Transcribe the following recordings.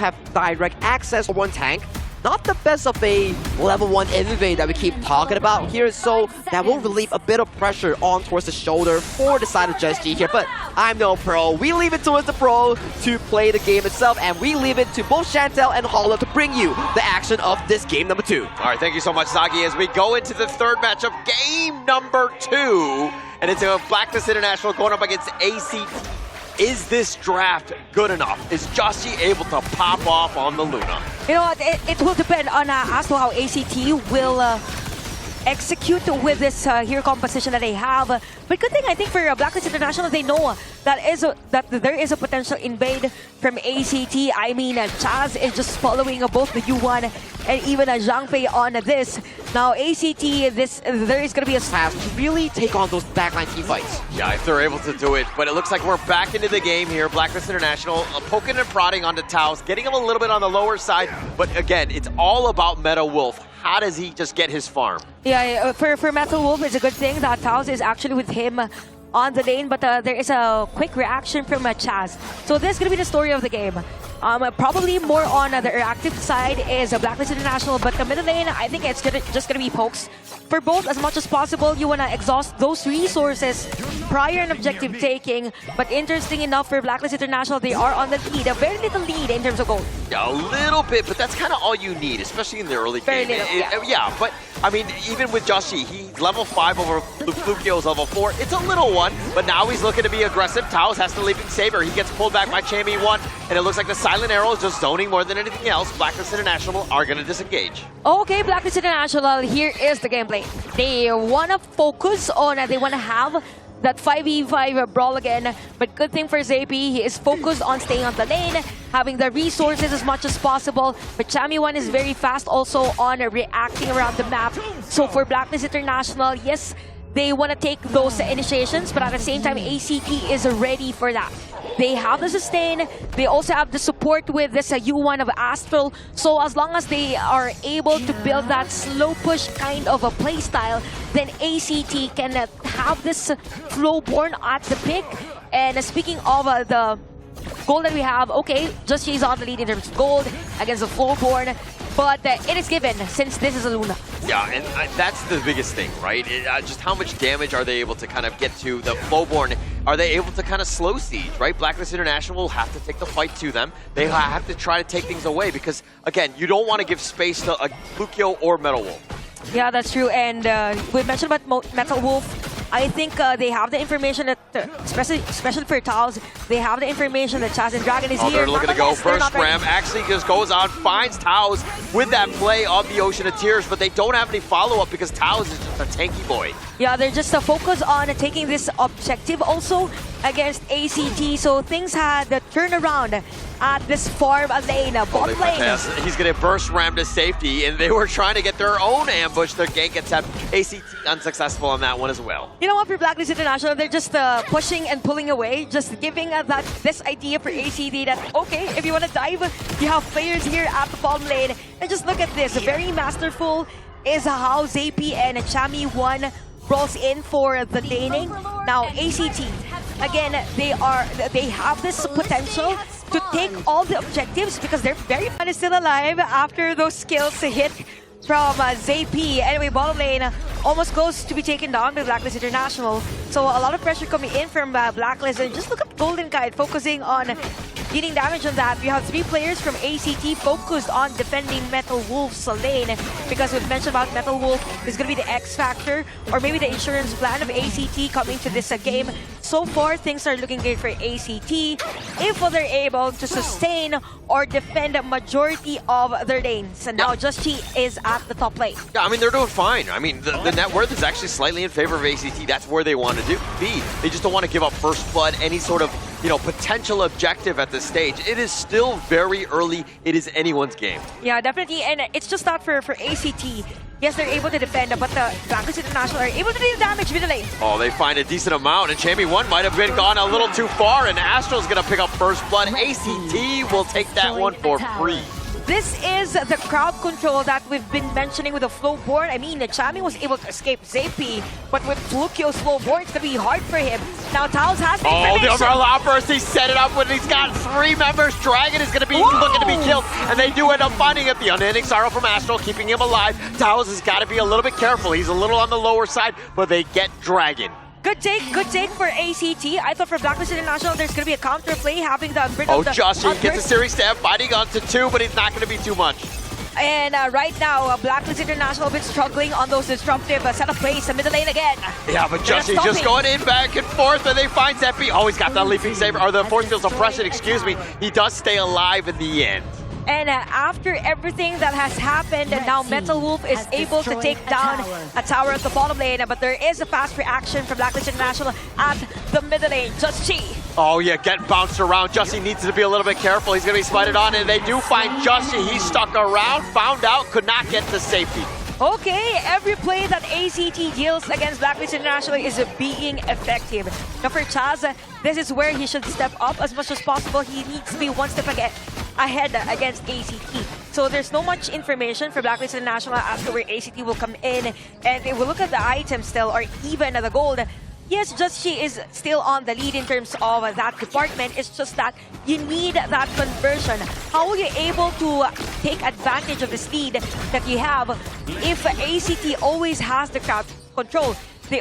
have direct access to one tank. Not the best of a level 1 invade that we keep talking about here, so that will relieve a bit of pressure on towards the shoulder for the side of Just G here. But I'm no pro. We leave it towards the pro to play the game itself, and we leave it to both Chantel and Hollow to bring you the action of this game number 2. All right, thank you so much, Zagi, as we go into the third matchup, game number 2. And it's a Blacklist International going up against ACT. Is this draft good enough? Is Joshi able to pop off on the Luna? You know what, it will depend on as to how ACT will execute with this hero composition that they have. But good thing, I think, for Blacklist International, they know that there is a potential invade from ACT. I mean, Chaz is just following both the U1 and even Zhang Fei on this. Now, ACT, there is going to be a Chaz to really take on those backline team fights. Yeah, if they're able to do it. But it looks like we're back into the game here. Blacklist International poking and prodding onto Taos, getting him a little bit on the lower side. But again, it's all about Meta Wolf. How does he just get his farm? Yeah, for Metal Wolf, it's a good thing that Taos is actually with him on the lane, but there is a quick reaction from Chaz. So this is going to be the story of the game. Probably more on the reactive side is Blacklist International, but the middle lane, I think it's just going to be pokes. For both, as much as possible, you want to exhaust those resources prior and objective taking. But interesting enough for Blacklist International, they are on the lead, a very little lead in terms of gold. Yeah, a little bit, but that's kind of all you need, especially in the early Very game. little, Yeah, but I mean, even with Joshi, he's level 5 over Flukio's level 4. It's a little one, but now he's looking to be aggressive. Taos has to leave him Saber. He gets pulled back by Chami1, and it looks like the Silent Arrow is just zoning more than anything else. Blacklist International are going to disengage. Okay, Blacklist International, here is the gameplay. They want to focus on, they want to have that 5v5 brawl again, but good thing for Zappy, he is focused on staying on the lane, having the resources as much as possible, but Chami1 is very fast also on reacting around the map. So for Blacklist International, yes, they want to take those initiations, but at the same time, ACT is ready for that. They have the sustain, they also have the support with this U1 of Astral, so as long as they are able to build that slow push kind of a playstyle, then ACT can have this Flowborn at the pick. And speaking of the gold that we have, okay, Just She's on the lead in terms of gold against the Flowborn, but it is given since this is a Luna. Yeah, and that's the biggest thing, right? Just how much damage are they able to kind of get to the Flowborn? Are they able to kind of slow siege, right? Blacklist International will have to take the fight to them. They have to try to take things away because, again, you don't want to give space to a Flukio or Metal Wolf. Yeah, that's true. And we mentioned about Metal Wolf. I think they have the information that, especially for Taos, they have the information that Chaz and Dragon is here. They're looking to go. First Ram actually just goes on, finds Taos with that play of the Ocean of Tears, but they don't have any follow-up because Taos is just a tanky boy. Yeah, they're just focused on taking this objective also against ACT, so things had turned around at this farm lane, bot lane. He's going to burst Ram to safety, and they were trying to get their own ambush, their gank attempt. ACT unsuccessful on that one as well. You know what, for Blacklist International, they're just pushing and pulling away, just giving this idea for ACT that, okay, if you want to dive, you have players here at the bottom lane. And just look at this, very masterful is how Zappy and Chami1 rolls in for the laning. Now ACT, again, they have this potential to take all the objectives because they're very fun is still alive after those skills hit from Zappy. Anyway, bottom lane almost goes to be taken down by Blacklist International. So a lot of pressure coming in from Blacklist, and just look at Golden Guide focusing on dealing damage on that. We have 3 players from ACT focused on defending Metal Wolf's lane because we've mentioned about Metal Wolf is going to be the X factor or maybe the insurance plan of ACT coming to this game. So far, things are looking good for ACT if they're able to sustain or defend a majority of their lanes. And now Just Chi is at the top lane. Yeah, I mean, they're doing fine. I mean, the net worth is actually slightly in favor of ACT. That's where they want to be. They just don't want to give up first blood, any sort of, potential objective at this stage. It is still very early. It is anyone's game. Yeah, definitely. And it's just not for ACT. Yes, they're able to defend, but the Blacklist International are able to deal damage with the lane. Oh, they find a decent amount, and Chami1 might have been gone a little too far, and Astral's going to pick up first blood. ACT will take that one for free. this is the crowd control that we've been mentioning with the Flowborn. I mean, Chami was able to escape Zappy, but with Flukio's Flowborn, it's going to be hard for him. Now, Taos has the information. The Umbrella Outburst, he set it up when he's got 3 members. Dragon is going to be looking to be killed, and they do end up finding it. The Unending Sorrow from Astral, keeping him alive. Taos has got to be a little bit careful. He's a little on the lower side, but they get Dragon. Good take for ACT. I thought for Blacklist International, there's going to be a counter play, having the... Joshi gets a series stab, fighting on to 2, but it's not going to be too much. And right now, Blacklist International a bit struggling on those disruptive set of plays, the middle lane again. Yeah, but Joshi just going in back and forth, and they find Zeppy. Oh, he's got the Leaping Saber, or the Force Field Suppression, excuse me. He does stay alive in the end. And after everything that has happened, now Metal Wolf is able to take down a tower at the bottom lane, but there is a fast reaction from Blacklist International at the middle lane. Just Chi. Oh yeah, getting bounced around. Jussie needs to be a little bit careful. He's going to be smited on, and they do find Jussie. He's stuck around, found out, could not get to safety. Okay, every play that ACT deals against Blacklist International is being effective. Now for Chaz, this is where he should step up as much as possible. He needs to be one step ahead against ACT. So there's no much information for Blacklist International as to where ACT will come in. And if we look at the items still, or even the gold, yes, Just She is still on the lead in terms of that department. It's just that you need that conversion. How are you able to take advantage of this lead that you have if ACT always has the crowd control? They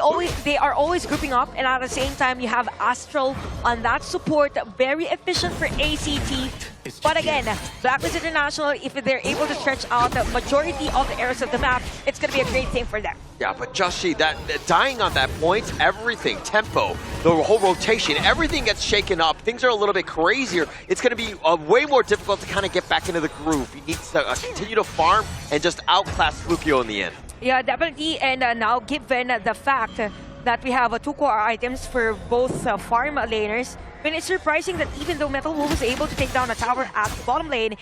are always grouping up, and at the same time you have Astral on that support, very efficient for ACT. But again, Blacklist International, if they're able to stretch out the majority of the areas of the map, it's going to be a great thing for them. Yeah, but Joshi, that dying on that point, everything, tempo, the whole rotation, everything gets shaken up. Things are a little bit crazier. It's going to be way more difficult to kind of get back into the groove. He needs to continue to farm and just outclass Flukio in the end. Yeah, definitely. And now, given the fact that we have 2 core items for both farm laners, I mean, it's surprising that even though Metal Wolf was able to take down a tower at the bottom lane,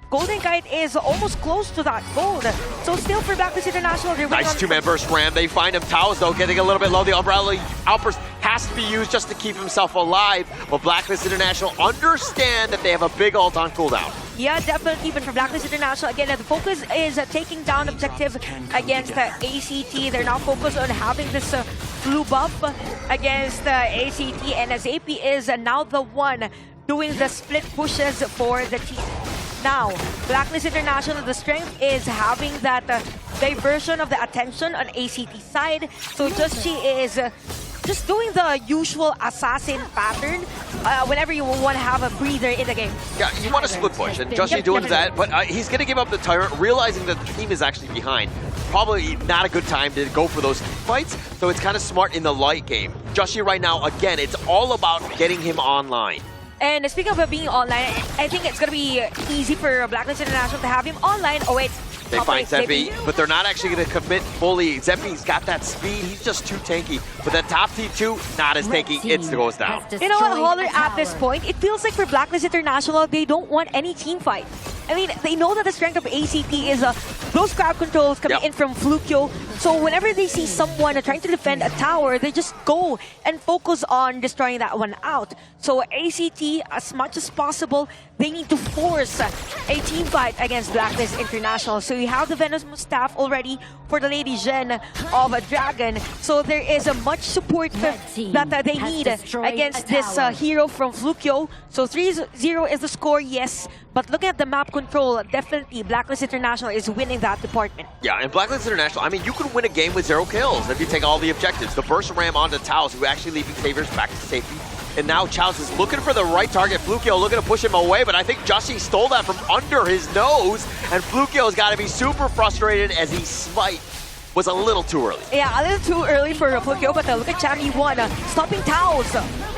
Golden Kite is almost close to that gold. So still for Blacklist International, they're nice 2-man burst ram. They find him. Taos, though, getting a little bit low. The Umbrella Outburst has to be used just to keep himself alive. But Blacklist International understand that they have a big ult on cooldown. Yeah, definitely. But for Blacklist International, again, the focus is taking down objective against ACT. They're now focused on having this blue buff against ACT. And as AP is now the one doing the split pushes for the team. Now, Blacklist International, the strength is having that diversion of the attention on ACT side. So Just She is just doing the usual assassin pattern whenever you want to have a breather in the game. Yeah, you want to split push, and Just She doing that, but he's going to give up the Tyrant, realizing that the team is actually behind. Probably not a good time to go for those fights, so it's kind of smart in the light game. Just She right now, again, it's all about getting him online. And speaking of being online, I think it's going to be easy for Blacklist International to have him online. Oh wait. They find Zeppy, but they're not actually going to commit fully. Zeppy's got that speed. He's just too tanky. But that top T2, not as tanky. It goes down. You know what, Holler, at this point, it feels like for Blacklist International, they don't want any team fight. I mean, they know that the strength of ACT is those crowd controls coming in from Flukio. So whenever they see someone trying to defend a tower, they just go and focus on destroying that one out. So ACT, as much as possible, they need to force a team fight against Blacklist International. So you have the Venomous staff already for the Lady Zhen of a Dragon. So there is a much support that they need against this hero from Flukio. So 3-0 is the score, yes. But looking at the map control, definitely Blacklist International is winning that department. Yeah, and Blacklist International, I mean, you could win a game with 0 kills if you take all the objectives. The burst ram onto Taos, who actually leaving Savers back to safety. And now Chaos is looking for the right target. Flukio looking to push him away, but I think Jussie stole that from under his nose. And Flukio's got to be super frustrated as he smite was a little too early. Yeah, a little too early for Flukio, but look at Chami 1 stopping Taos.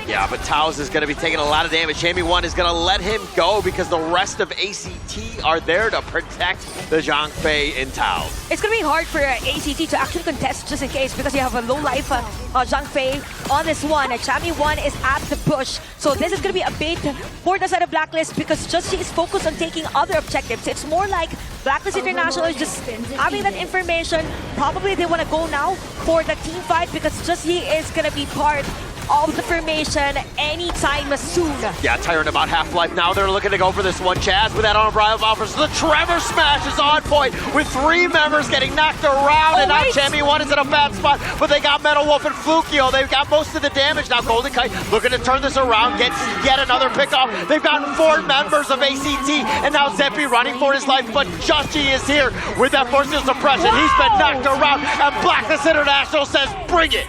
Yeah, but Taos is going to be taking a lot of damage. Chami 1 is going to let him go because the rest of ACT are there to protect the Zhang Fei and Taos. It's going to be hard for ACT to actually contest just in case because you have a low life Zhang Fei on this one. Chami 1 is at the push. So this is going to be a bait for the side of Blacklist because Just She is focused on taking other objectives. It's more like Blacklist International is just having that information. Probably they want to go now for the team fight because Just She is going to be part of the formation anytime soon. Yeah, Tyrant about half-life now. They're looking to go for this one. Chaz with that on-arrival offers. The Tremor Smash is on point with 3 members getting knocked around. And now Chammy1 is in a bad spot, but they got Metal Wolf and Flukio. They've got most of the damage. Now Golden Kite looking to turn this around, get yet another pickoff. They've gotten 4 members of ACT, and now Zeppy running for his life, but Justy is here with that force field suppression. He's been knocked around, and Blacklist International says, bring it!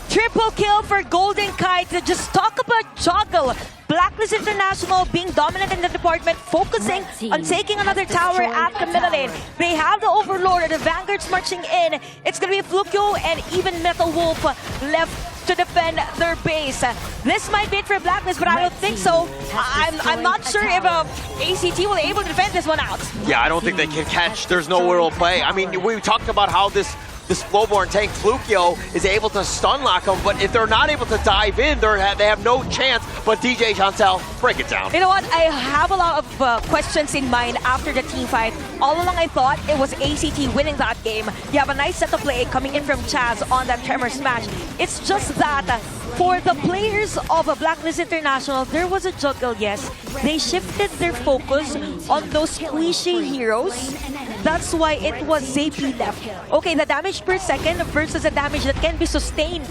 Triple kill for Golden Kite. Just talk about juggle. Blacklist International being dominant in the department, focusing on taking another tower at the middle lane. They have the Overlord, the Vanguards marching in. It's going to be Flukio and even Metal Wolf left to defend their base. This might be it for Blacklist, but I don't think so. I'm not sure if ACT will be able to defend this one out. Yeah, I don't think they can catch. There's nowhere to play. I mean, we talked about how this Flowborn tank, Flukio, is able to stun lock them, but if they're not able to dive in, they have no chance. But DJ Chantel, break it down. You know what? I have a lot of questions in mind after the team fight. All along I thought it was ACT winning that game. You have a nice set of play coming in from Chaz on that Tremor Smash. It's just that for the players of Blacklist International, there was a juggle, yes. They shifted their focus on those squishy heroes. That's why it was Zeppy left. Okay, the damage per second versus the damage that can be sustained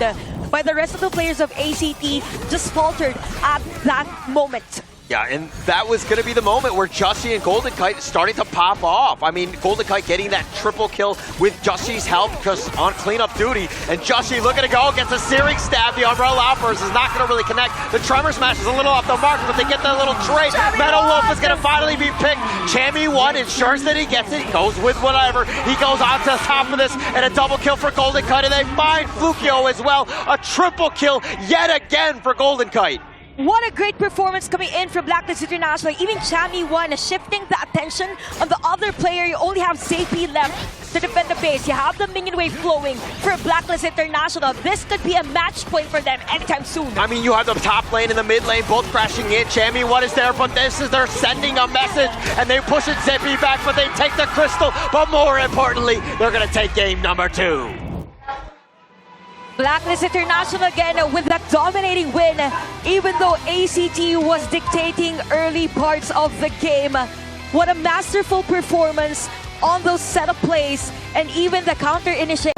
by the rest of the players of ACT just faltered at that moment. Yeah, and that was going to be the moment where Justy and Golden Kite starting to pop off. I mean, Golden Kite getting that triple kill with Justy's help just on cleanup duty. And Justy looking to go, gets a searing stab. The Umbrella Outburst is not going to really connect. The Tremor Smash is a little off the mark, but they get that little trade. Metal Wolf is going to finally be picked. Chammy1 ensures that he gets it. He goes with whatever. He goes on to the top of this, and a double kill for Golden Kite. And they find Flukio as well. A triple kill yet again for Golden Kite. What a great performance coming in from Blacklist International. Even Chammy1 shifting the attention on the other player. You only have Zeppy left to defend the base. You have the minion wave flowing for Blacklist International. This could be a match point for them anytime soon. I mean, you have the top lane and the mid lane both crashing in. Chammy1 is there, but this is they're sending a message, and they push it Zeppy back, but they take the crystal. But more importantly, they're going to take game number 2. Blacklist International again with that dominating win, even though ACT was dictating early parts of the game. What a masterful performance on those setup plays and even the counter initiative.